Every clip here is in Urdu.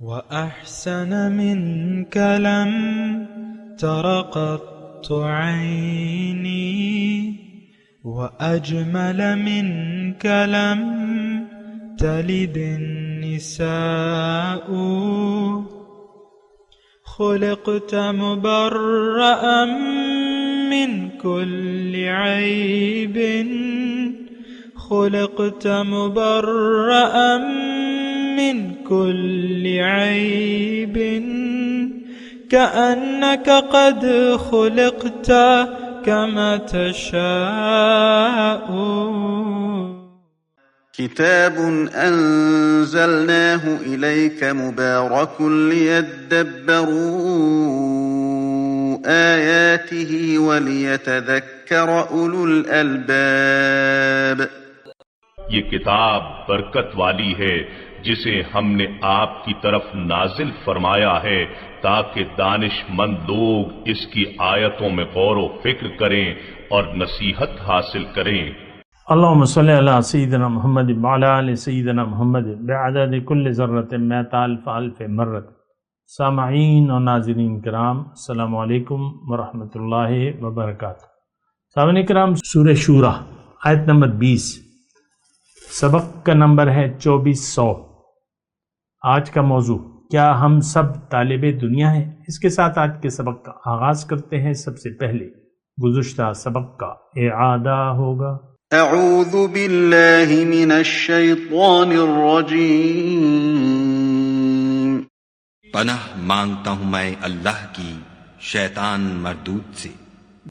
وأحسن منك لم تر قط عيني وأجمل منك لم تلد النساء خلقت مبرأ من كل عيب خلقت مبرأ من كل عيب كأنك قد خلقت كما تشاء. كتاب أنزلناه إليك مبارك ليدبروا آياته وليتذكر أولو الألباب. یہ کتاب برکت والی ہے جسے ہم نے آپ کی طرف نازل فرمایا ہے تاکہ دانش مند لوگ اس کی آیتوں میں غور و فکر کریں اور نصیحت حاصل کریں. اللہم صلی علی سیدنا محمد وعلی آل سیدنا محمد بعدد کل ذرۃ مئۃ الف الف مرۃ. سامعین اور ناظرین کرام، السلام علیکم ورحمۃ اللہ وبرکاتہ. سامعین کرام، سورہ شورى آیت نمبر 20، سبق کا نمبر ہے 2400. آج کا موضوع کیا ہم سب طالب دنیا ہیں؟ اس کے ساتھ آج کے سبق کا آغاز کرتے ہیں. سب سے پہلے گزشتہ سبق کا اعادہ ہوگا. اعوذ باللہ من الشیطان الرجیم. پناہ مانگتا ہوں میں اللہ کی شیطان مردود سے.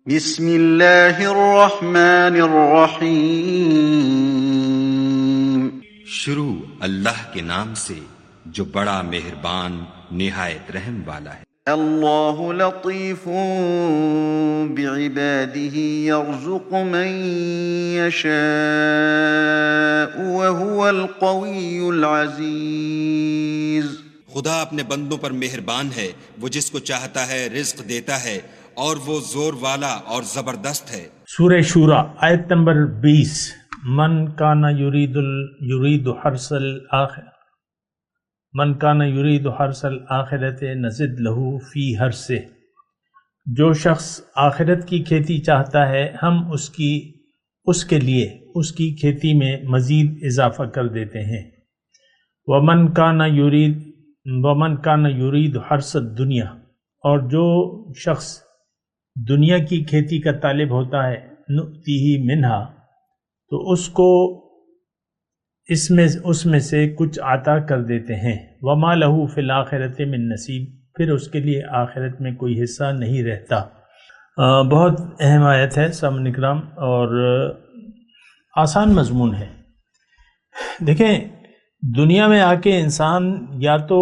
بسم اللہ الرحمن الرحیم. شروع اللہ کے نام سے جو بڑا مہربان نہایت رحم والا ہے. اللہ لطیف بعباده یرزق من یشاء وهو القوی العزیز. خدا اپنے بندوں پر مہربان ہے، وہ جس کو چاہتا ہے رزق دیتا ہے اور وہ زور والا اور زبردست ہے. سورہ شورى آیت نمبر 20. من کان یرید حرث الآخرہ من کان یرید حرث الآخرۃ نزد لہ فی حرثہ. جو شخص آخرت کی کھیتی چاہتا ہے ہم اس کے لیے اس کی کھیتی میں مزید اضافہ کر دیتے ہیں. ومن کان یرید حرث الدنیا، اور جو شخص دنیا کی کھیتی کا طالب ہوتا ہے نؤتیہ منہا، تو اس کو اس میں سے کچھ عطا کر دیتے ہیں. وما لہ فی الآخرۃ من نصیب، پھر اس کے لیے آخرت میں کوئی حصہ نہیں رہتا. بہت اہم آیت ہے سامعین کرام اور آسان مضمون ہے. دیکھیں، دنیا میں آ کے انسان یا تو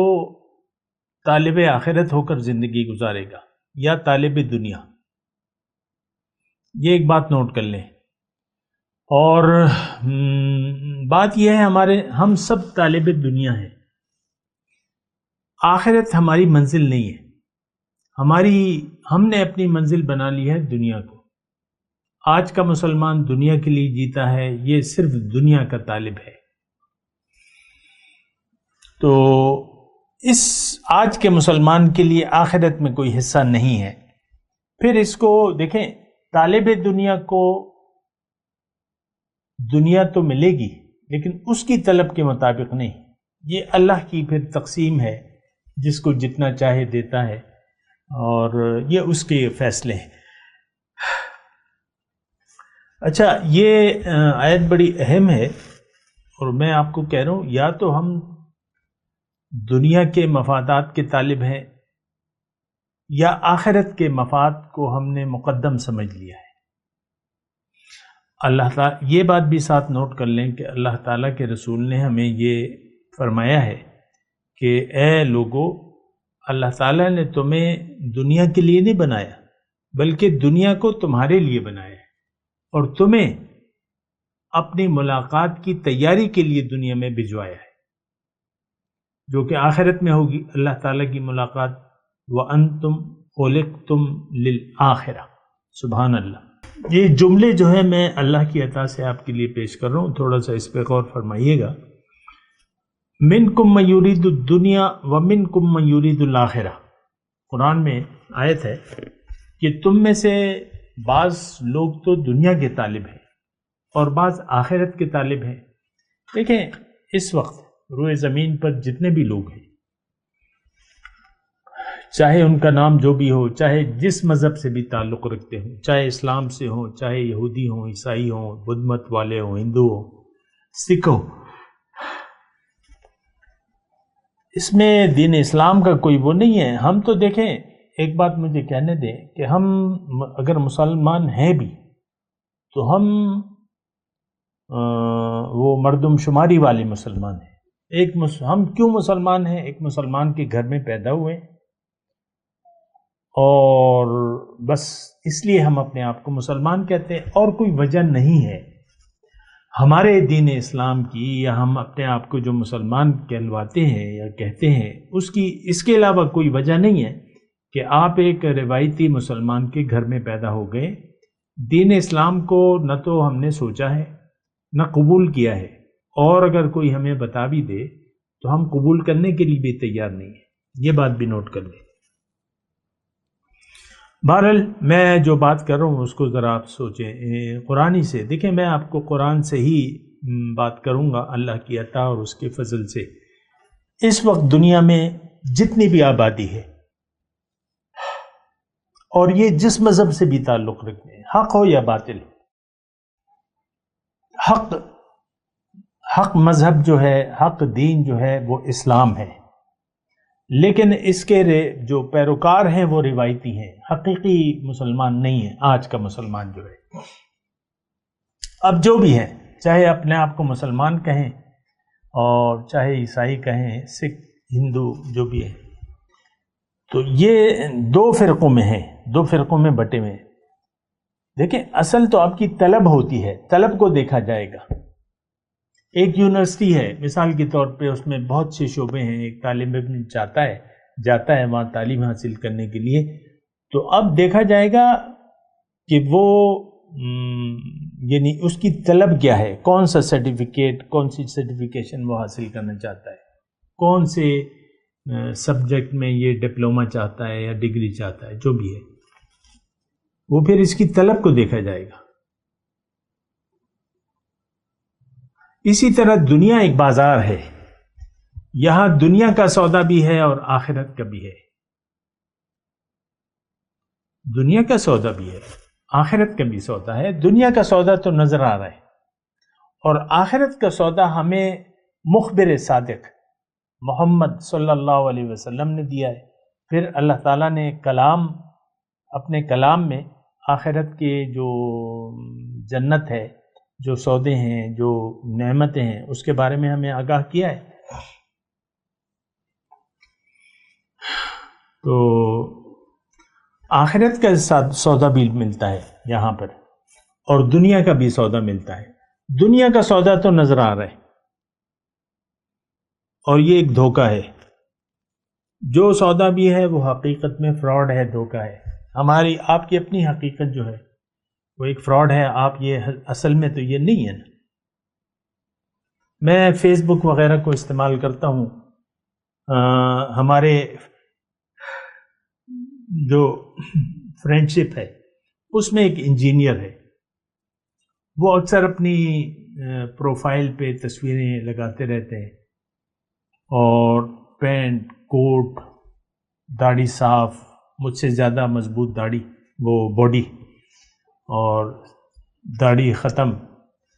طالب آخرت ہو کر زندگی گزارے گا یا طالب دنیا. یہ ایک بات نوٹ کر لیں. اور بات یہ ہے ہم سب طالب دنیا ہیں. آخرت ہماری منزل نہیں ہے. ہم نے اپنی منزل بنا لی ہے دنیا کو. آج کا مسلمان دنیا کے لیے جیتا ہے، یہ صرف دنیا کا طالب ہے. تو اس آج کے مسلمان کے لیے آخرت میں کوئی حصہ نہیں ہے. پھر اس کو دیکھیں، طالب دنیا کو دنیا تو ملے گی لیکن اس کی طلب کے مطابق نہیں. یہ اللہ کی پھر تقسیم ہے، جس کو جتنا چاہے دیتا ہے اور یہ اس کے فیصلے ہیں. اچھا، یہ آیت بڑی اہم ہے اور میں آپ کو کہہ رہا ہوں یا تو ہم دنیا کے مفادات کے طالب ہیں یا آخرت کے مفاد کو ہم نے مقدم سمجھ لیا ہے. اللہ تعالیٰ یہ بات بھی ساتھ نوٹ کر لیں کہ اللہ تعالیٰ کے رسول نے ہمیں یہ فرمایا ہے کہ اے لوگو، اللہ تعالیٰ نے تمہیں دنیا کے لیے نہیں بنایا بلکہ دنیا کو تمہارے لیے بنایا ہے، اور تمہیں اپنی ملاقات کی تیاری کے لیے دنیا میں بھجوایا ہے، جو کہ آخرت میں ہوگی اللہ تعالیٰ کی ملاقات. وَأَنْتُمْ خُلِقْتُمْ لِلْآخِرَةِ. سبحان اللہ. یہ جملے جو ہے میں اللہ کی عطا سے آپ کے لیے پیش کر رہا ہوں، تھوڑا سا اس پہ غور فرمائیے گا منکم من یرید الدنیا ومنکم من یرید الآخرہ، قرآن میں آیت ہے کہ تم میں سے بعض لوگ تو دنیا کے طالب ہیں اور بعض آخرت کے طالب ہیں۔ دیکھیں اس وقت روئے زمین پر جتنے بھی لوگ ہیں، چاہے ان کا نام جو بھی ہو، چاہے جس مذہب سے بھی تعلق رکھتے ہوں، چاہے اسلام سے ہوں، چاہے یہودی ہوں، عیسائی ہوں، بدھ مت والے ہوں، ہندو ہوں، سکھ ہوں، اس میں دین اسلام کا کوئی وہ نہیں ہے۔ ہم تو دیکھیں، ایک بات مجھے کہنے دیں کہ ہم اگر مسلمان ہیں بھی تو ہم وہ مردم شماری والے مسلمان ہیں۔ ہم کیوں مسلمان ہیں؟ ایک مسلمان کے گھر میں پیدا ہوئے اور بس اس لیے ہم اپنے آپ کو مسلمان کہتے ہیں، اور کوئی وجہ نہیں ہے ہمارے دین اسلام کی، یا ہم اپنے آپ کو جو مسلمان کہلواتے ہیں یا کہتے ہیں اس کے علاوہ کوئی وجہ نہیں ہے کہ آپ ایک روایتی مسلمان کے گھر میں پیدا ہو گئے۔ دین اسلام کو نہ تو ہم نے سوچا ہے نہ قبول کیا ہے، اور اگر کوئی ہمیں بتا بھی دے تو ہم قبول کرنے کے لیے بھی تیار نہیں ہیں۔ یہ بات بھی نوٹ کر لیں۔ بہرحال میں جو بات کر رہا ہوں اس کو ذرا آپ سوچیں قرآنی سے۔ دیکھیں میں آپ کو قرآن سے ہی بات کروں گا، اللہ کی عطا اور اس کے فضل سے۔ اس وقت دنیا میں جتنی بھی آبادی ہے، اور یہ جس مذہب سے بھی تعلق رکھتے ہیں، حق ہو یا باطل، حق مذہب جو ہے، حق دین جو ہے وہ اسلام ہے، لیکن اس کے جو پیروکار ہیں وہ روایتی ہیں، حقیقی مسلمان نہیں ہیں۔ آج کا مسلمان جو ہے، اب جو بھی ہے، چاہے اپنے آپ کو مسلمان کہیں اور چاہے عیسائی کہیں، سکھ، ہندو، جو بھی ہے، تو یہ دو فرقوں میں ہیں، دو فرقوں میں بٹے ہوئے ہیں۔ دیکھیں اصل تو آپ کی طلب ہوتی ہے، طلب کو دیکھا جائے گا۔ ایک یونیورسٹی ہے مثال کے طور پہ، اس میں بہت سے شعبے ہیں، ایک طالب علم جاتا ہے وہاں تعلیم حاصل کرنے کے لیے، تو اب دیکھا جائے گا کہ وہ یعنی اس کی طلب کیا ہے، کون سا سرٹیفکیٹ، کون سی سرٹیفکیشن وہ حاصل کرنا چاہتا ہے، کون سے سبجیکٹ میں یہ ڈپلومہ چاہتا ہے یا ڈگری چاہتا ہے، جو بھی ہے وہ پھر اس کی طلب کو دیکھا جائے گا۔ اسی طرح دنیا ایک بازار ہے، یہاں دنیا کا سودا بھی ہے اور آخرت کا بھی ہے۔ دنیا کا سودا بھی ہے، آخرت کا بھی سودا ہے۔ دنیا کا سودا تو نظر آ رہا ہے، اور آخرت کا سودا ہمیں مخبر صادق محمد صلی اللہ علیہ وسلم نے دیا ہے۔ پھر اللہ تعالیٰ نے اپنے کلام میں آخرت کے جو جنت ہے، جو سودے ہیں، جو نعمتیں ہیں، اس کے بارے میں ہمیں آگاہ کیا ہے۔ تو آخرت کا سودا بھی ملتا ہے یہاں پر، اور دنیا کا بھی سودا ملتا ہے۔ دنیا کا سودا تو نظر آ رہا ہے، اور یہ ایک دھوکہ ہے۔ جو سودا بھی ہے وہ حقیقت میں فراڈ ہے، دھوکہ ہے۔ آپ کی اپنی حقیقت جو ہے وہ ایک فراڈ ہے، آپ یہ اصل میں تو یہ نہیں ہے نا۔ میں فیس بک وغیرہ کو استعمال کرتا ہوں، ہمارے جو فرینڈ شپ ہے اس میں ایک انجینئر ہے، وہ اکثر اپنی پروفائل پہ تصویریں لگاتے رہتے ہیں، اور پینٹ، کوٹ، داڑھی صاف، مجھ سے زیادہ مضبوط داڑھی، وہ باڈی، اور داڑھی ختم،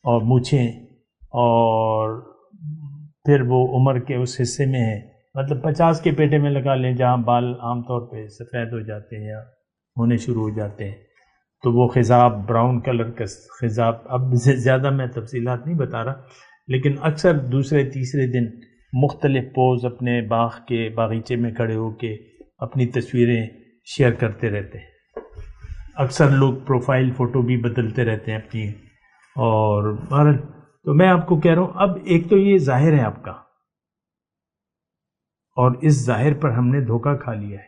اور مونچھیں، اور پھر وہ عمر کے اس حصے میں ہے، مطلب 50 کے پیٹے میں لگا لیں، جہاں بال عام طور پہ سفید ہو جاتے ہیں یا ہونے شروع ہو جاتے ہیں، تو وہ خضاب، براؤن کلر کا خضاب، اب سے زیادہ میں تفصیلات نہیں بتا رہا، لیکن اکثر دوسرے تیسرے دن مختلف پوز اپنے باغ کے باغیچے میں کھڑے ہو کے اپنی تصویریں شیئر کرتے رہتے ہیں۔ اکثر لوگ پروفائل فوٹو بھی بدلتے رہتے ہیں اپنی، اور تو میں آپ کو کہہ رہا ہوں، اب ایک تو یہ ظاہر ہے آپ کا، اور اس ظاہر پر ہم نے دھوکہ کھا لیا ہے۔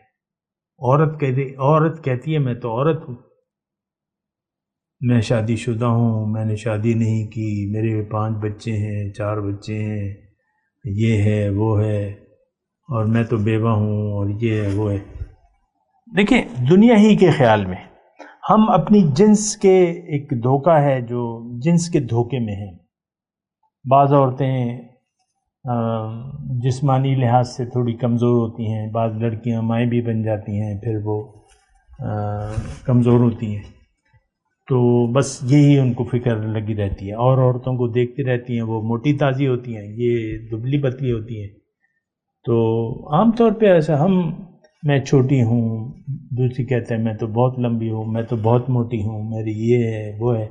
عورت کہتی ہے میں تو عورت ہوں، میں شادی شدہ ہوں، میں نے شادی نہیں کی، میرے 5 بچے ہیں، 4 بچے ہیں، یہ ہے وہ ہے اور میں تو بیوہ ہوں اور یہ ہے وہ ہے. دیکھیں دنیا ہی کے خیال میں ہم اپنی جنس کے ایک دھوکہ ہے جو جنس کے دھوکے میں ہیں. بعض عورتیں جسمانی لحاظ سے تھوڑی کمزور ہوتی ہیں، بعض لڑکیاں مائیں بھی بن جاتی ہیں پھر وہ کمزور ہوتی ہیں، تو بس یہی ان کو فکر لگی رہتی ہے. اور عورتوں کو دیکھتی رہتی ہیں وہ موٹی تازی ہوتی ہیں، یہ دبلی پتلی ہوتی ہیں. تو عام طور پہ ایسا میں چھوٹی ہوں، دوسری کہتے ہیں میں تو بہت لمبی ہوں، میں تو بہت موٹی ہوں، میری یہ ہے وہ ہے.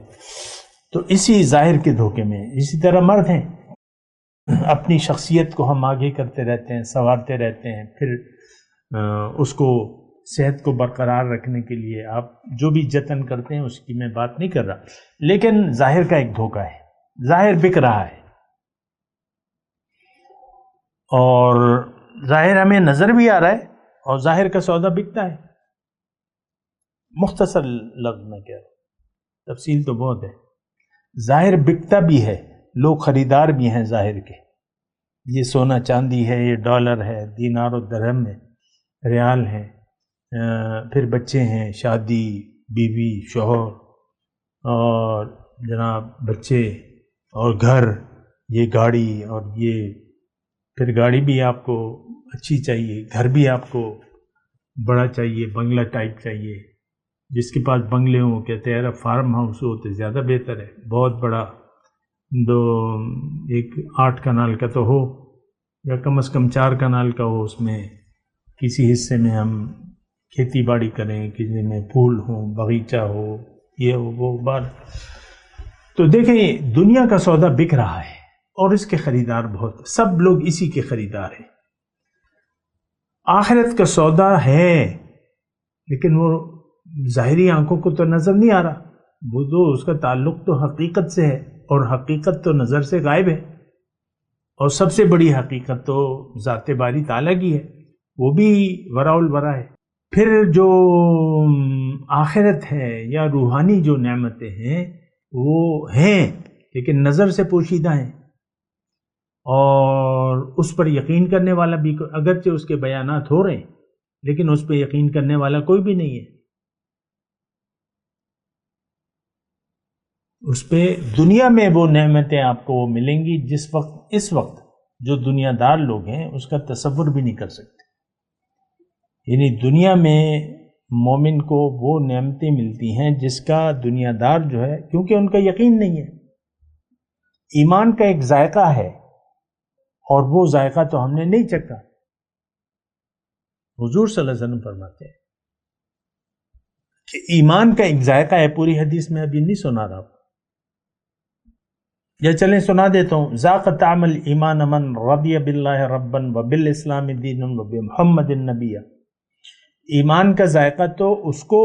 تو اسی ظاہر کے دھوکے میں. اسی طرح مرد ہیں، اپنی شخصیت کو ہم آگے کرتے رہتے ہیں، سنوارتے رہتے ہیں، پھر اس کو صحت کو برقرار رکھنے کے لیے آپ جو بھی جتن کرتے ہیں اس کی میں بات نہیں کر رہا، لیکن ظاہر کا ایک دھوکہ ہے، ظاہر بک رہا ہے اور ظاہر ہمیں نظر بھی آ رہا ہے اور ظاہر کا سودا بکتا ہے. مختصر لفظ میں کہہ رہا ہوں، تفصیل تو بہت ہے. ظاہر بکتا بھی ہے، لوگ خریدار بھی ہیں ظاہر کے. یہ سونا چاندی ہے، یہ ڈالر ہے، دینار و درہم ہے، ریال ہے، پھر بچے ہیں، شادی، بیوی، شوہر اور جناب بچے اور گھر، یہ گاڑی، اور یہ پھر گاڑی بھی آپ کو اچھی چاہیے، گھر بھی آپ کو بڑا چاہیے، بنگلہ ٹائپ چاہیے. جس کے پاس بنگلے ہوں کہتے ہیں فارم ہاؤس ہو تو زیادہ بہتر ہے، بہت بڑا، 8 کنال کا تو ہو یا کم از کم 4 کنال کا ہو، اس میں کسی حصے میں ہم کھیتی باڑی کریں، کسی میں پھول ہوں، باغیچہ ہو، یہ ہو وہ بات. تو دیکھیں دنیا کا سودا بک رہا ہے اور اس کے خریدار بہت، سب لوگ اسی کے خریدار ہیں. آخرت کا سودا ہے لیکن وہ ظاہری آنکھوں کو تو نظر نہیں آ رہا، وہ تو اس کا تعلق تو حقیقت سے ہے اور حقیقت تو نظر سے غائب ہے. اور سب سے بڑی حقیقت تو ذات باری تعالیٰ کی ہے، وہ بھی وراء الورا ہے. پھر جو آخرت ہے یا روحانی جو نعمتیں ہیں وہ ہیں لیکن نظر سے پوشیدہ ہیں، اور اس پر یقین کرنے والا بھی، اگرچہ اس کے بیانات ہو رہے ہیں لیکن اس پہ یقین کرنے والا کوئی بھی نہیں ہے. اس پہ دنیا میں وہ نعمتیں آپ کو ملیں گی اس وقت جو دنیا دار لوگ ہیں اس کا تصور بھی نہیں کر سکتے. یعنی دنیا میں مومن کو وہ نعمتیں ملتی ہیں جس کا دنیا دار جو ہے، کیونکہ ان کا یقین نہیں ہے. ایمان کا ایک ذائقہ ہے اور وہ ذائقہ تو ہم نے نہیں چکھا. حضور صلی اللہ علیہ وسلم فرماتے ہیں کہ ایمان کا ایک ذائقہ ہے، پوری حدیث میں ابھی نہیں سنا رہا، یا چلیں سنا دیتا ہوں. ذاق طعم الایمان من رضی باللہ ربا وبالاسلام دینا وبمحمد النبی. ایمان کا ذائقہ تو اس کو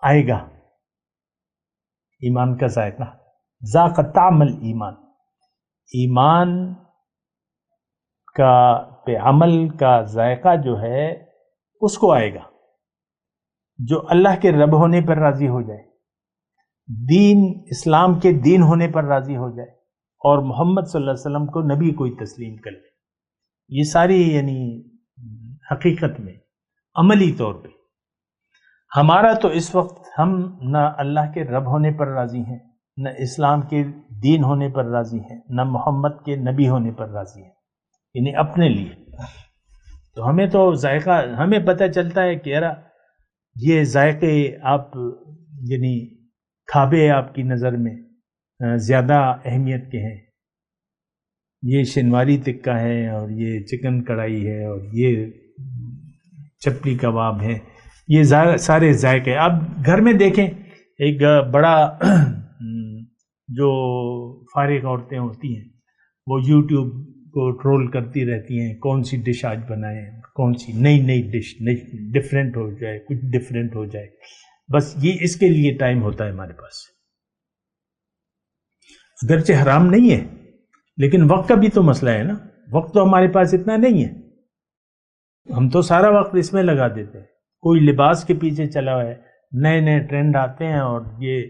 آئے گا، ایمان کا ذائقہ، ذاق طعم الایمان، ایمان کا پہ عمل کا ذائقہ جو ہے اس کو آئے گا جو اللہ کے رب ہونے پر راضی ہو جائے، دین اسلام کے دین ہونے پر راضی ہو جائے، اور محمد صلی اللہ علیہ وسلم کو نبی کوئی تسلیم کر لے. یہ ساری یعنی حقیقت میں عملی طور پہ ہمارا تو اس وقت ہم نہ اللہ کے رب ہونے پر راضی ہیں، نہ اسلام کے دین ہونے پر راضی ہیں، نہ محمد کے نبی ہونے پر راضی ہیں، یعنی اپنے لیے. تو ہمیں تو ذائقہ، ہمیں پتہ چلتا ہے کہ یار یہ ذائقے آپ یعنی کھابے آپ کی نظر میں زیادہ اہمیت کے ہیں، یہ شنواری تکہ ہے اور یہ چکن کڑھائی ہے اور یہ چپلی کباب ہے، یہ سارے ذائقے. اب گھر میں دیکھیں ایک بڑا جو فارغ عورتیں ہوتی ہیں وہ یوٹیوب کو ٹرول کرتی رہتی ہیں، کون سی ڈش آج بنائیں، کون سی نئی ڈش، ڈفرینٹ ہو جائے، کچھ ڈفرینٹ ہو جائے. بس یہ اس کے لیے ٹائم ہوتا ہے ہمارے پاس، اگرچہ حرام نہیں ہے لیکن وقت کا بھی تو مسئلہ ہے نا. وقت تو ہمارے پاس اتنا نہیں ہے، ہم تو سارا وقت اس میں لگا دیتے ہیں. کوئی لباس کے پیچھے چلا ہوا ہے، نئے ٹرینڈ آتے ہیں اور یہ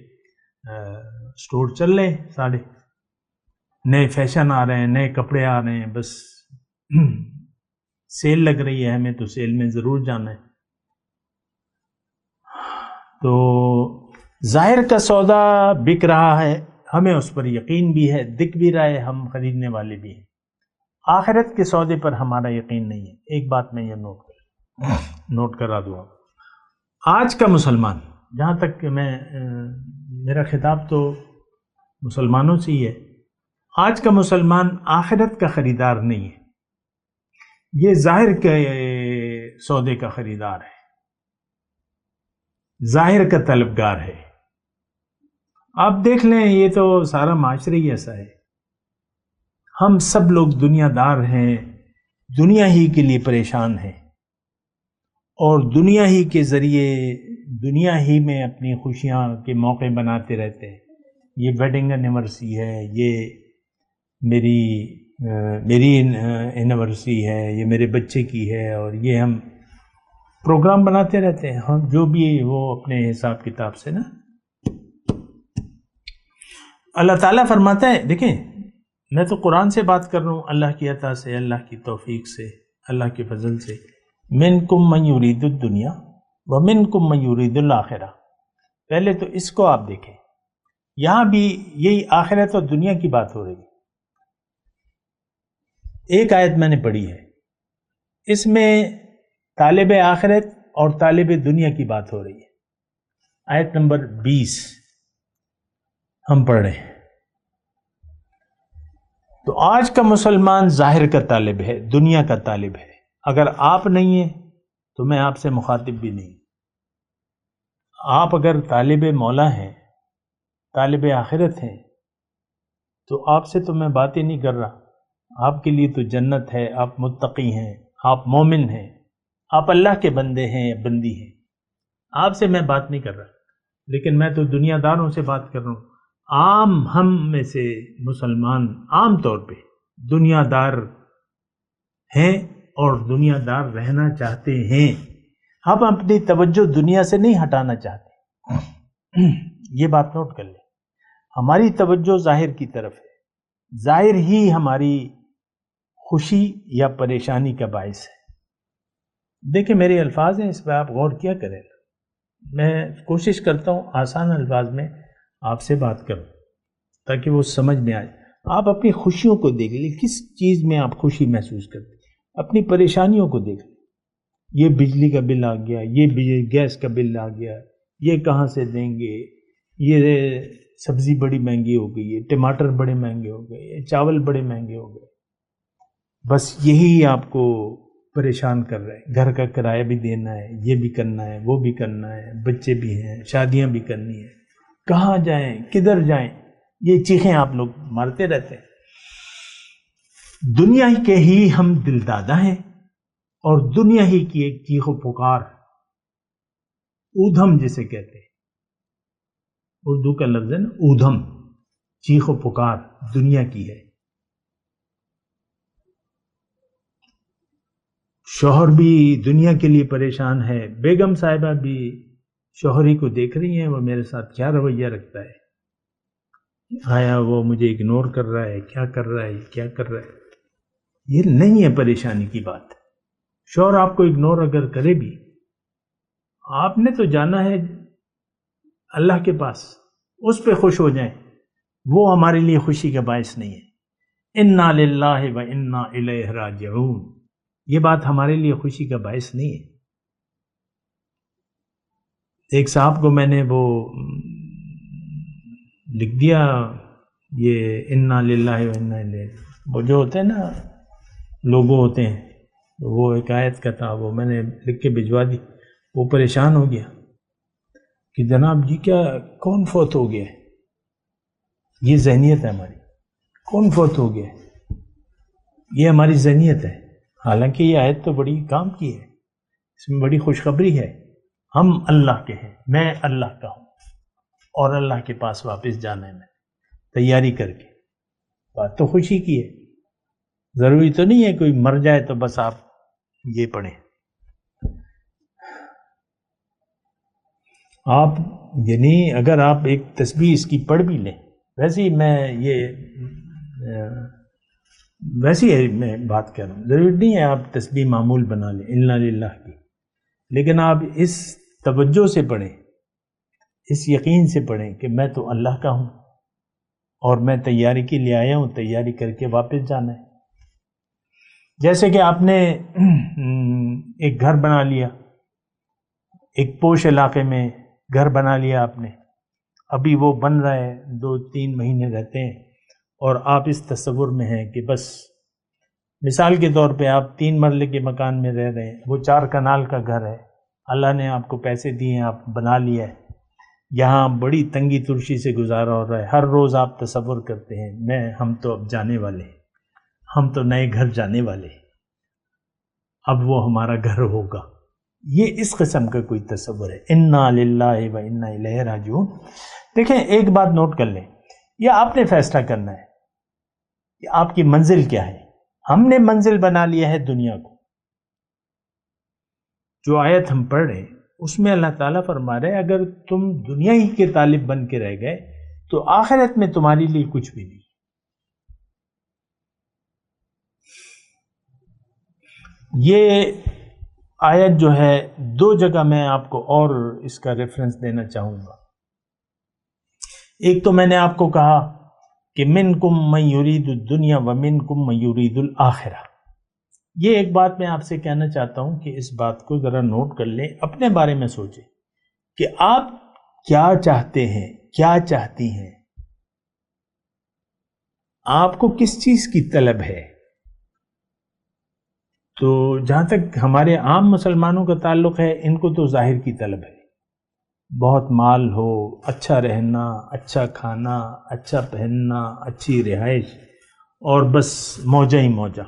سٹور چل رہے ہیں سارے. نئے فیشن آ رہے ہیں، نئے کپڑے آ رہے ہیں، بس سیل لگ رہی ہے ہمیں تو سیل میں ضرور جانا ہے. تو ظاہر کا سودا بک رہا ہے، ہمیں اس پر یقین بھی ہے، دکھ بھی رہا ہے، ہم خریدنے والے بھی ہیں. آخرت کے سودے پر ہمارا یقین نہیں ہے. ایک بات میں یہ نوٹ کرا دوں. آج کا مسلمان، جہاں تک کہ میرا خطاب تو مسلمانوں سے ہی ہے، آج کا مسلمان آخرت کا خریدار نہیں ہے، یہ ظاہر کے سودے کا خریدار ہے، ظاہر کا طلبگار ہے. آپ دیکھ لیں، یہ تو سارا معاشرہ ہی ایسا ہے. ہم سب لوگ دنیا دار ہیں، دنیا ہی کے لیے پریشان ہیں، اور دنیا ہی کے ذریعے دنیا ہی میں اپنی خوشیاں کے موقع بناتے رہتے ہیں. یہ ویڈنگ اینیورسری ہے، یہ میری اینیورسری ہے، یہ میرے بچے کی ہے، اور یہ ہم پروگرام بناتے رہتے ہیں. ہم جو بھی وہ اپنے حساب کتاب سے نا. اللہ تعالیٰ فرماتا ہے، دیکھیں میں تو قرآن سے بات کر رہا ہوں، اللہ کی عطا سے، اللہ کی توفیق سے، اللہ کے فضل سے. منکم من یرید الدنیا ومنکم من یرید الآخرہ. پہلے تو اس کو آپ دیکھیں، یہاں بھی یہی آخرت اور دنیا کی بات ہو رہی ہے. ایک آیت میں نے پڑھی ہے، اس میں طالب آخرت اور طالب دنیا کی بات ہو رہی ہے. آیت نمبر 20 ہم پڑھ رہے ہیں. تو آج کا مسلمان ظاہر کا طالب ہے، دنیا کا طالب ہے. اگر آپ نہیں ہیں تو میں آپ سے مخاطب بھی نہیں. آپ اگر طالب مولا ہیں، طالب آخرت ہیں، تو آپ سے تو میں بات ہی نہیں کر رہا. آپ کے لیے تو جنت ہے، آپ متقی ہیں، آپ مومن ہیں، آپ اللہ کے بندے ہیں یا بندی ہیں. آپ سے میں بات نہیں کر رہا، لیکن میں تو دنیا داروں سے بات کر رہا ہوں. عام ہم میں سے مسلمان عام طور پہ دنیا دار ہیں اور دنیا دار رہنا چاہتے ہیں. ہم اپنی توجہ دنیا سے نہیں ہٹانا چاہتے. یہ بات نوٹ کر لیں، ہماری توجہ ظاہر کی طرف ہے. ظاہر ہی ہماری خوشی یا پریشانی کا باعث ہے. دیکھیں میرے الفاظ ہیں، اس پہ آپ غور کیا کریں. میں کوشش کرتا ہوں آسان الفاظ میں آپ سے بات کروں تاکہ وہ سمجھ میں آئے. آپ اپنی خوشیوں کو دیکھ لیں، کس چیز میں آپ خوشی محسوس کرتے ہیں. اپنی پریشانیوں کو دیکھ لیں. یہ بجلی کا بل آ گیا، یہ گیس کا بل آ گیا، یہ کہاں سے دیں گے، یہ سبزی بڑی مہنگی ہو گئی ہے، ٹماٹر بڑے مہنگے ہو گئے، چاول بڑے مہنگے ہو گئے. بس یہی آپ کو پریشان کر رہے ہیں. گھر کا کرایہ بھی دینا ہے، یہ بھی کرنا ہے، وہ بھی کرنا ہے، بچے بھی ہیں، شادیاں بھی کرنی ہیں، کہاں جائیں، کدھر جائیں، یہ چیخیں آپ لوگ مارتے رہتے ہیں. دنیا کے ہی ہم دلدادہ ہیں، اور دنیا ہی کی ایک چیخ و پکار، اودھم جسے کہتے ہیں، اردو کا لفظ ہے نا اودھم، چیخ و پکار دنیا کی ہے. شوہر بھی دنیا کے لیے پریشان ہے، بیگم صاحبہ بھی شوہری کو دیکھ رہی ہیں وہ میرے ساتھ کیا رویہ رکھتا ہے، آیا وہ مجھے اگنور کر رہا ہے، کیا کر رہا ہے، کیا کر رہا ہے. یہ نہیں ہے پریشانی کی بات. شوہر آپ کو اگنور اگر کرے بھی، آپ نے تو جانا ہے اللہ کے پاس، اس پہ خوش ہو جائیں. وہ ہمارے لیے خوشی کا باعث نہیں ہے. انا للہ و انا الیہ راجعون، یہ بات ہمارے لیے خوشی کا باعث نہیں ہے. ایک صاحب کو میں نے وہ لکھ دیا، یہ انا للہ و انا الیہ، وہ جو ہوتے ہیں نا لوگو ہوتے ہیں، وہ ایک آیت کا تھا، وہ میں نے لکھ کے بھجوا دی. وہ پریشان ہو گیا کہ جناب جی کیا کون فوت ہو گیا ہے. یہ ذہنیت ہے ہماری، کون فوت ہو گیا ہے، یہ ہماری ذہنیت ہے. حالانکہ یہ آیت تو بڑی کام کی ہے، اس میں بڑی خوشخبری ہے. ہم اللہ کے ہیں، میں اللہ کا ہوں، اور اللہ کے پاس واپس جانا ہے. میں تیاری کر کے، بات تو خوشی کی ہے. ضروری تو نہیں ہے کوئی مر جائے تو بس آپ یہ پڑھیں. آپ یعنی اگر آپ ایک تسبیح اس کی پڑھ بھی لیں، ویسے ہی میں یہ ویسی ہے میں بات کر رہا ہوں، ضروری نہیں ہے آپ تسبیح معمول بنا لیں الا للہ کی، لیکن آپ اس توجہ سے پڑھیں، اس یقین سے پڑھیں کہ میں تو اللہ کا ہوں اور میں تیاری کے لیے آیا ہوں، تیاری کر کے واپس جانا ہے۔ جیسے کہ آپ نے ایک گھر بنا لیا، ایک پوش علاقے میں گھر بنا لیا آپ نے، ابھی وہ بن رہا ہے، 2-3 مہینے رہتے ہیں، اور آپ اس تصور میں ہیں کہ بس مثال کے طور پہ آپ 3 مرلے کے مکان میں رہ رہے ہیں، وہ 4 کنال کا گھر ہے، اللہ نے آپ کو پیسے دیے ہیں، آپ بنا لیا ہے، یہاں بڑی تنگی ترشی سے گزارا ہو رہا ہے، ہر روز آپ تصور کرتے ہیں ہم تو اب جانے والے ہیں، ہم تو نئے گھر جانے والے ہیں، اب وہ ہمارا گھر ہوگا، یہ اس قسم کا کوئی تصور ہے۔ انا للہ و انا الیہ راجعون۔ دیکھیں ایک بات نوٹ کر لیں، یہ آپ نے فیصلہ کرنا ہے کہ آپ کی منزل کیا ہے۔ ہم نے منزل بنا لیا ہے دنیا کو۔ جو آیت ہم پڑھ رہے ہیں اس میں اللہ تعالیٰ فرما رہے ہیں اگر تم دنیا ہی کے طالب بن کے رہ گئے تو آخرت میں تمہاری لیے کچھ بھی نہیں۔ یہ آیت جو ہے 2 جگہ میں آپ کو اور اس کا ریفرنس دینا چاہوں گا۔ ایک تو میں نے آپ کو کہا کہ منکم من یرید الدنیا ومنکم من یرید الآخرہ۔ یہ ایک بات میں آپ سے کہنا چاہتا ہوں کہ اس بات کو ذرا نوٹ کر لیں، اپنے بارے میں سوچیں کہ آپ کیا چاہتے ہیں، کیا چاہتی ہیں، آپ کو کس چیز کی طلب ہے۔ تو جہاں تک ہمارے عام مسلمانوں کا تعلق ہے، ان کو تو ظاہر کی طلب ہے، بہت مال ہو، اچھا رہنا، اچھا کھانا، اچھا پہننا، اچھی رہائش، اور بس موجہ ہی موجہ۔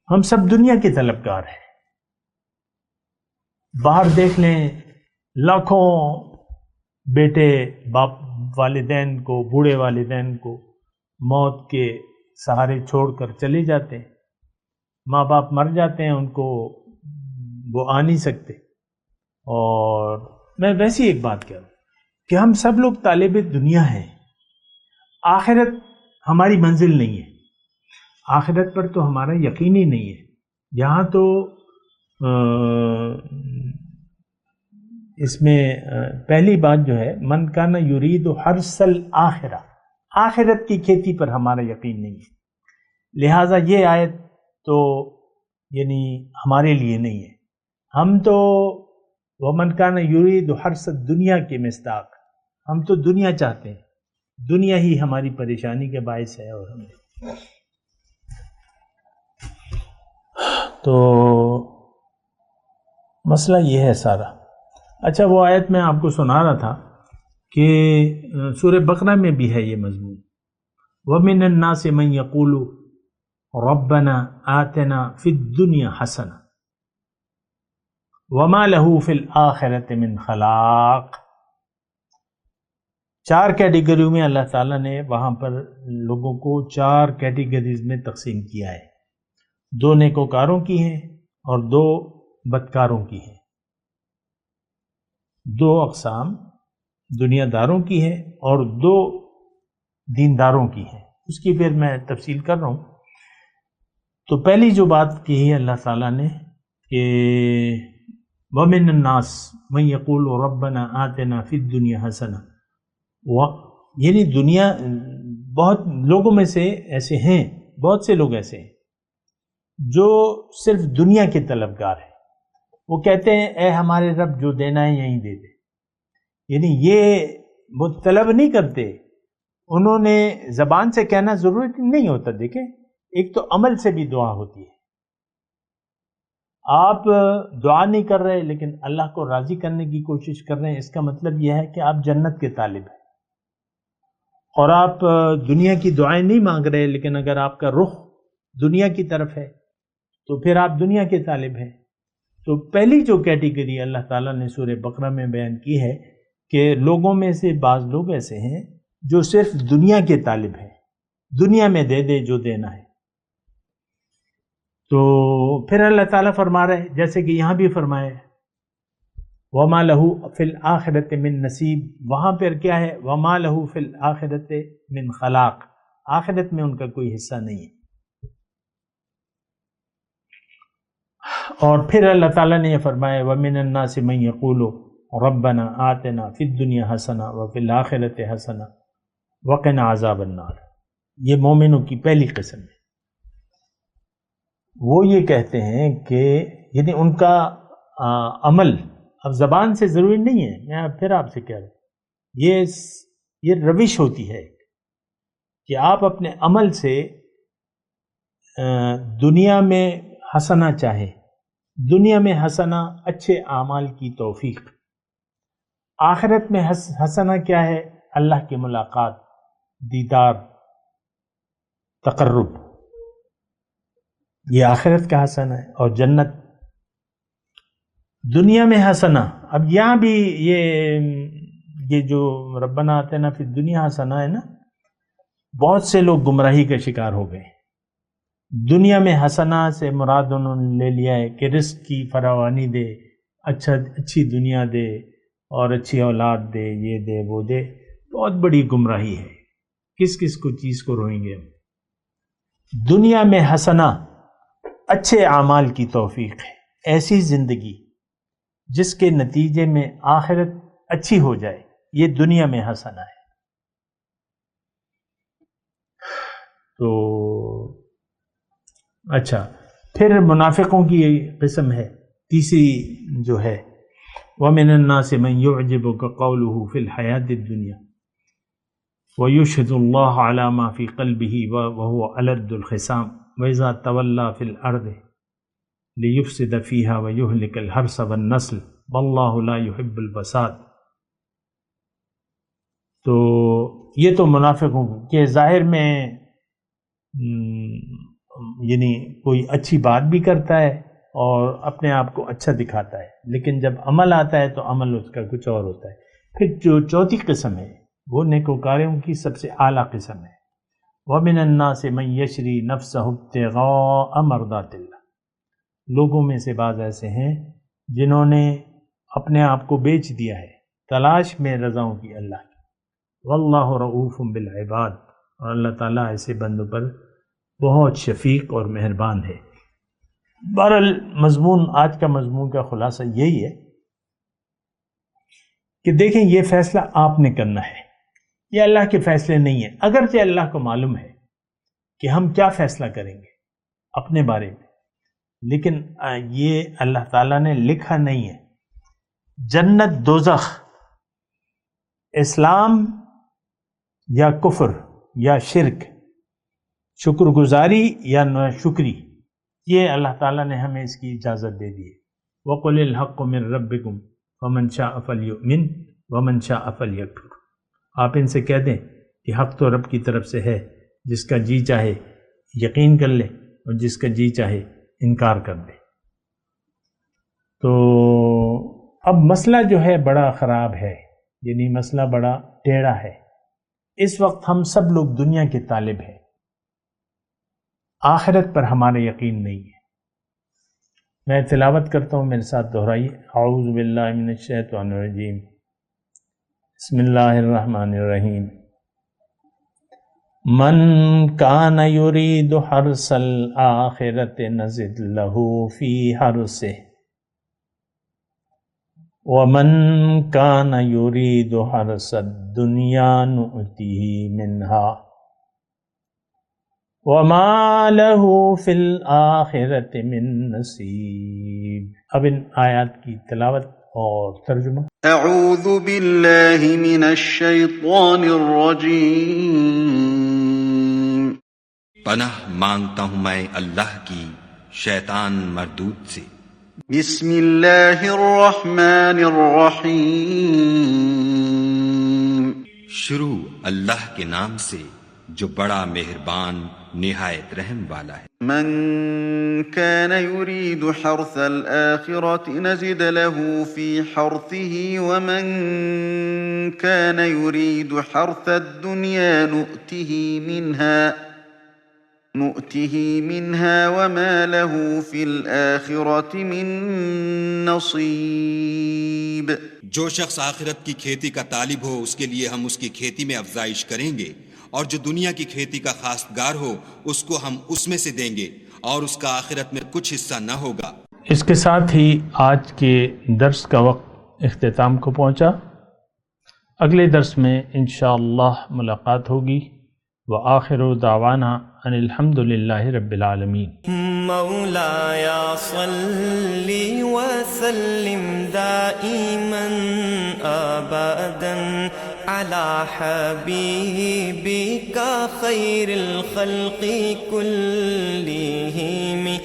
ہم سب دنیا کے طلبگار ہیں۔ باہر دیکھ لیں، لاکھوں بیٹے باپ والدین کو، بوڑھے والدین کو موت کے سہارے چھوڑ کر چلے جاتے ہیں، ماں باپ مر جاتے ہیں، ان کو وہ آ نہیں سکتے۔ اور میں ویسی ایک بات کہہ رہا ہوں کہ ہم سب لوگ طالب دنیا ہیں، آخرت ہماری منزل نہیں ہے، آخرت پر تو ہمارا یقین ہی نہیں ہے۔ یہاں تو اس میں پہلی بات جو ہے من کان یرید حرث الآخرہ، آخرت کی کھیتی پر ہمارا یقین نہیں ہے، لہٰذا یہ آیت تو یعنی ہمارے لیے نہیں ہے۔ ہم تو ومن کان یرید حرث الدنیا کے مصداق، ہم تو دنیا چاہتے ہیں، دنیا ہی ہماری پریشانی کا باعث ہے۔ اور ہم تو مسئلہ یہ ہے سارا۔ اچھا، وہ آیت میں آپ کو سنا رہا تھا کہ سورہ بقرہ میں بھی ہے یہ مضمون، وَمِنَ النَّاسِ مَن يَقُولُ رَبَّنَا آتِنَا فِي الدُّنْيَا حَسَنَةً وَمَا لَهُ فِي الْآخِرَةِ مِنْ خَلَاقٍ۔ 4 کیٹیگریوں میں اللہ تعالیٰ نے وہاں پر لوگوں کو 4 کیٹیگریز میں تقسیم کیا ہے، 2 نیکوکاروں کی ہیں اور 2 بدکاروں کی ہیں، 2 اقسام دنیا داروں کی ہے اور 2 دینداروں کی ہیں۔ اس کی پھر میں تفصیل کر رہا ہوں۔ تو پہلی جو بات کی ہے اللہ تعالیٰ نے کہ وَمِنَ النَّاسِ مَن يَقُولُ رَبَّنَا آتِنَا فِي الدُّنْيَا حَسَنَةً، یعنی دنیا بہت لوگوں میں سے ایسے ہیں، بہت سے لوگ ایسے ہیں جو صرف دنیا کے طلبگار ہیں۔ وہ کہتے ہیں اے ہمارے رب جو دینا ہے یہیں دے دے، یعنی یہ وہ طلب نہیں کرتے، انہوں نے زبان سے کہنا ضروری نہیں ہوتا۔ دیکھیں ایک تو عمل سے بھی دعا ہوتی ہے، آپ دعا نہیں کر رہے لیکن اللہ کو راضی کرنے کی کوشش کر رہے ہیں، اس کا مطلب یہ ہے کہ آپ جنت کے طالب ہیں۔ اور آپ دنیا کی دعائیں نہیں مانگ رہے لیکن اگر آپ کا رخ دنیا کی طرف ہے تو پھر آپ دنیا کے طالب ہیں۔ تو پہلی جو کیٹیگری اللہ تعالیٰ نے سورہ بقرہ میں بیان کی ہے کہ لوگوں میں سے بعض لوگ ایسے ہیں جو صرف دنیا کے طالب ہیں، دنیا میں دے دے جو دینا ہے۔ تو پھر اللہ تعالیٰ فرما رہے جیسے کہ یہاں بھی فرمائے وَمَا لَهُ فِي الْآخِرَةِ مِن نصیب، وہاں پر کیا ہے وَمَا لَهُ فِي الْآخِرَةِ مِن خلاق، آخرت میں ان کا کوئی حصہ نہیں ہے۔ اور پھر اللہ تعالیٰ نے یہ فرمایا وَمِنَ النَّاسِ مَن يَقُولُ رَبَّنَا آتِنَا فِي الدُّنْيَا حَسَنَةً وَفِي الْآخِرَةِ حَسَنَةً وَقِنَا عَذَابَ النَّارِ۔ یہ مومنوں کی پہلی قسم ہے۔ وہ یہ کہتے ہیں کہ یعنی ان کا عمل اب زبان سے ضروری نہیں ہے، میں پھر آپ سے کہہ رہا ہوں، یہ روش ہوتی ہے کہ آپ اپنے عمل سے دنیا میں حسنہ چاہے، دنیا میں حسنہ اچھے اعمال کی توفیق، آخرت میں حسنہ کیا ہے؟ اللہ کی ملاقات، دیدار، تقرب، یہ آخرت کا حسنہ ہے، اور جنت۔ دنیا میں حسنہ، اب یہاں بھی یہ جو ربنا آتنا فی الدنیا حسنہ ہے نا، بہت سے لوگ گمراہی کا شکار ہو گئے۔ دنیا میں حسنہ سے مراد انہوں نے لے لیا ہے کہ رزق کی فراوانی دے، اچھی دنیا دے اور اچھی اولاد دے، یہ دے وہ دے۔ بہت بڑی گمراہی ہے، کس کو چیز کو روئیں گے ہم۔ دنیا میں حسنہ اچھے اعمال کی توفیق ہے، ایسی زندگی جس کے نتیجے میں آخرت اچھی ہو جائے، یہ دنیا میں حسنہ ہے۔ تو اچھا، پھر منافقوں کی قسم ہے تیسری جو ہے وَمِنَ النَّاسِ مَن يُعْجِبُكَ قَوْلُهُ فِي الْحَيَاةِ الدُّنْيَا وَيُشْهِدُ اللَّهَ عَلَى مَا فِي قَلْبِهِ وَهُوَ أَلَدُّ الْخِصَامِ وَإِذَا تَوَلَّى فِي الْأَرْضِ لِيُفْسِدَ فِيهَا وَيُهْلِكَ الْحَرْثَ وَالنَّسْلَ وَاللَّهُ لَا يُحِبُّ الْفَسَادَ۔ تو یہ تو منافقوں کے ظاہر میں یعنی کوئی اچھی بات بھی کرتا ہے اور اپنے آپ کو اچھا دکھاتا ہے، لیکن جب عمل آتا ہے تو عمل اس کا کچھ اور ہوتا ہے۔ پھر جو چوتھی قسم ہے وہ نیکوکاروں کی سب سے اعلیٰ قسم ہے وَمِنَ النَّاسِ مَن يَشْرِي نَفْسَهُ ابْتِغَاءَ مَرْضَاتِ اللَّهِ۔ لوگوں میں سے بعض ایسے ہیں جنہوں نے اپنے آپ کو بیچ دیا ہے تلاش میں رضاؤں کی اللہ کی۔ وَاللَّهُ رَؤُوفٌ بِالْعِبَادِ، اور اللہ تعالیٰ ایسے بندوں پر بہت شفیق اور مہربان ہے۔ بہرحال آج کا مضمون کا خلاصہ یہی ہے کہ دیکھیں یہ فیصلہ آپ نے کرنا ہے، یہ اللہ کے فیصلے نہیں ہیں، اگرچہ اللہ کو معلوم ہے کہ ہم کیا فیصلہ کریں گے اپنے بارے میں، لیکن یہ اللہ تعالیٰ نے لکھا نہیں ہے۔ جنت دوزخ، اسلام یا کفر یا شرک، شکر گزاری یا ناشکری، یہ اللہ تعالیٰ نے ہمیں اس کی اجازت دے دی ہے۔ وَقُلِ الْحَقُّ مِن رَبِّكُمْ فَمَنْ شَاءَ فَلْيُؤْمِنْ وَمَنْ شَاءَ فَلْيَكْفُرْ۔ آپ ان سے کہہ دیں کہ حق تو رب کی طرف سے ہے، جس کا جی چاہے یقین کر لے اور جس کا جی چاہے انکار کر دے۔ تو اب مسئلہ جو ہے بڑا خراب ہے، یعنی مسئلہ بڑا ٹیڑھا ہے۔ اس وقت ہم سب لوگ دنیا کے طالب ہیں، آخرت پر ہمارا یقین نہیں ہے۔ میں تلاوت کرتا ہوں، میرے ساتھ دہرائیے۔ اعوذ باللہ من الشیطان الرجیم، بسم اللہ الرحمن الرحیم۔ من کان یرید حرث الآخرۃ نزد لہ فی حرثہ ومن کان یرید حرث الدنیا نؤتہ منہا وَمَا لَهُ فِي الْآخِرَةِ مِن نَصِيبٍ۔ اب ان آیات کی تلاوت اور ترجمہ۔ اعوذ باللہ من الشیطان الرجیم۔ پناہ مانگتا ہوں میں اللہ کی شیطان مردود سے۔ بسم اللہ الرحمن الرحیم۔ شروع اللہ کے نام سے جو بڑا مہربان نہایت رحم والا ہے۔ من كان يريد حرث الآخرة نزد له في حرثه ومن كان يريد حرث الدنيا نؤته منها وما له في الآخرة من نصيب۔ جو شخص آخرت کی کھیتی کا طالب ہو اس کے لیے ہم اس کی کھیتی میں افزائش کریں گے اور جو دنیا کی کھیتی کا خواستگار ہو اس کو ہم اس میں سے دیں گے اور اس کا آخرت میں کچھ حصہ نہ ہوگا۔ اس کے ساتھ ہی آج کے درس کا وقت اختتام کو پہنچا۔ اگلے درس میں انشاءاللہ ملاقات ہوگی۔ وآخر دعوانا ان الحمد للہ رب العالمین۔ مولاي صل وسلم دائما ابدا على حبيبك خير الخلق كلهم